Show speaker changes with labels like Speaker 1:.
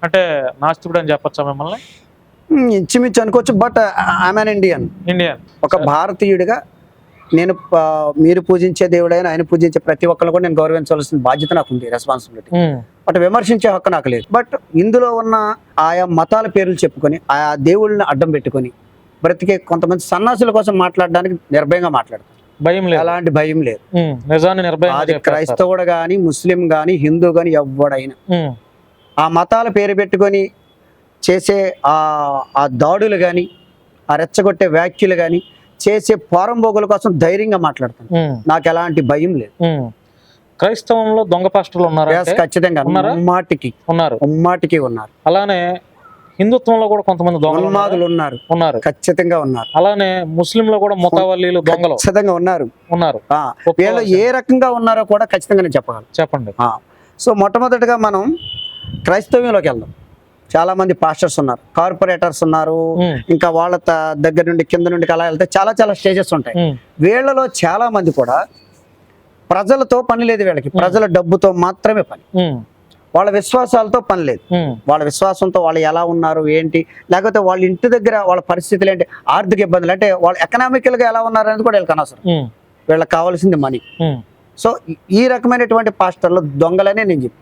Speaker 1: అంటే నాస్తికుడు అని చెప్పొచ్చా మిమ్మల్ని?
Speaker 2: ఇంచుమించు అనుకోవచ్చు. But I'm an Indian.
Speaker 1: Indian.
Speaker 2: ఒక భారతీయుడిగా నేను మీరు పూజించే దేవుడైనా ఆయన పూజించే ప్రతి ఒక్కరు కూడా నేను గౌరవించవలసిన బాధ్యత నాకు ఉంది, రెస్పాన్సిబిలిటీ. బట్ విమర్శించే హక్కు నాకు లేదు. బట్ ఇందులో ఉన్న ఆయా మతాల పేర్లు చెప్పుకొని ఆయా దేవుళ్ళని అడ్డం పెట్టుకొని బ్రతికే కొంతమంది సన్నాసుల కోసం మాట్లాడడానికి నిర్భయంగా మాట్లాడతారు.
Speaker 1: భయం లేదు,
Speaker 2: అలాంటి భయం లేదు.
Speaker 1: నిజాన్ని నిర్భయంగా
Speaker 2: అది
Speaker 1: చెప్పేస్తారు.
Speaker 2: క్రైస్తవుడు గాని, ముస్లిం గాని, హిందూ గాని ఎవడైనా ఆ మతాల పేరు పెట్టుకొని చేసే ఆ దాడులు కానీ, ఆ రెచ్చగొట్టే వ్యాఖ్యలు కానీ, చేసే పోరంబోగుల కోసం ధైర్యంగా మాట్లాడతాను. నాకు ఎలాంటి భయం లేదు.
Speaker 1: క్రైస్తవంలో దొంగ పాస్టర్లు ఉన్నారు?
Speaker 2: ఖచ్చితంగా ఉమ్మాటికి ఉన్నారు.
Speaker 1: అలానే హిందుత్వంలో కూడా కొంతమంది
Speaker 2: ఉన్మాదులు ఉన్నారు, ఖచ్చితంగా ఉన్నారు.
Speaker 1: అలానే ముస్లింలో కూడా ముతావల్లీలు దొంగలు
Speaker 2: ఖచ్చితంగా ఉన్నారు. వీళ్ళు ఏ రకంగా ఉన్నారో కూడా ఖచ్చితంగా నేను చెప్పగలను.
Speaker 1: చెప్పండి.
Speaker 2: సో మొట్టమొదటిగా మనం క్రైస్తవ్యంలోకి వెళ్దాం. చాలా మంది పాస్టర్స్ ఉన్నారు, కార్పొరేటర్స్ ఉన్నారు, ఇంకా వాళ్ళ దగ్గర నుండి కింద నుండి అలా వెళ్తే చాలా చాలా స్టేజెస్ ఉంటాయి. వీళ్ళలో చాలా మంది కూడా ప్రజలతో పని లేదు, వీళ్ళకి ప్రజల డబ్బుతో మాత్రమే పని. వాళ్ళ విశ్వాసాలతో పని లేదు. వాళ్ళ విశ్వాసంతో వాళ్ళు ఎలా ఉన్నారు ఏంటి, లేకపోతే వాళ్ళ ఇంటి దగ్గర వాళ్ళ పరిస్థితులు ఏంటి, ఆర్థిక ఇబ్బందులు అంటే వాళ్ళు ఎకనామికల్ గా ఎలా ఉన్నారు అనేది కూడా వీళ్ళకి అనవసరం. వీళ్ళకి కావాల్సింది మనీ. సో ఈ రకమైనటువంటి పాస్టర్లు దొంగలనే నేను చెప్తాను.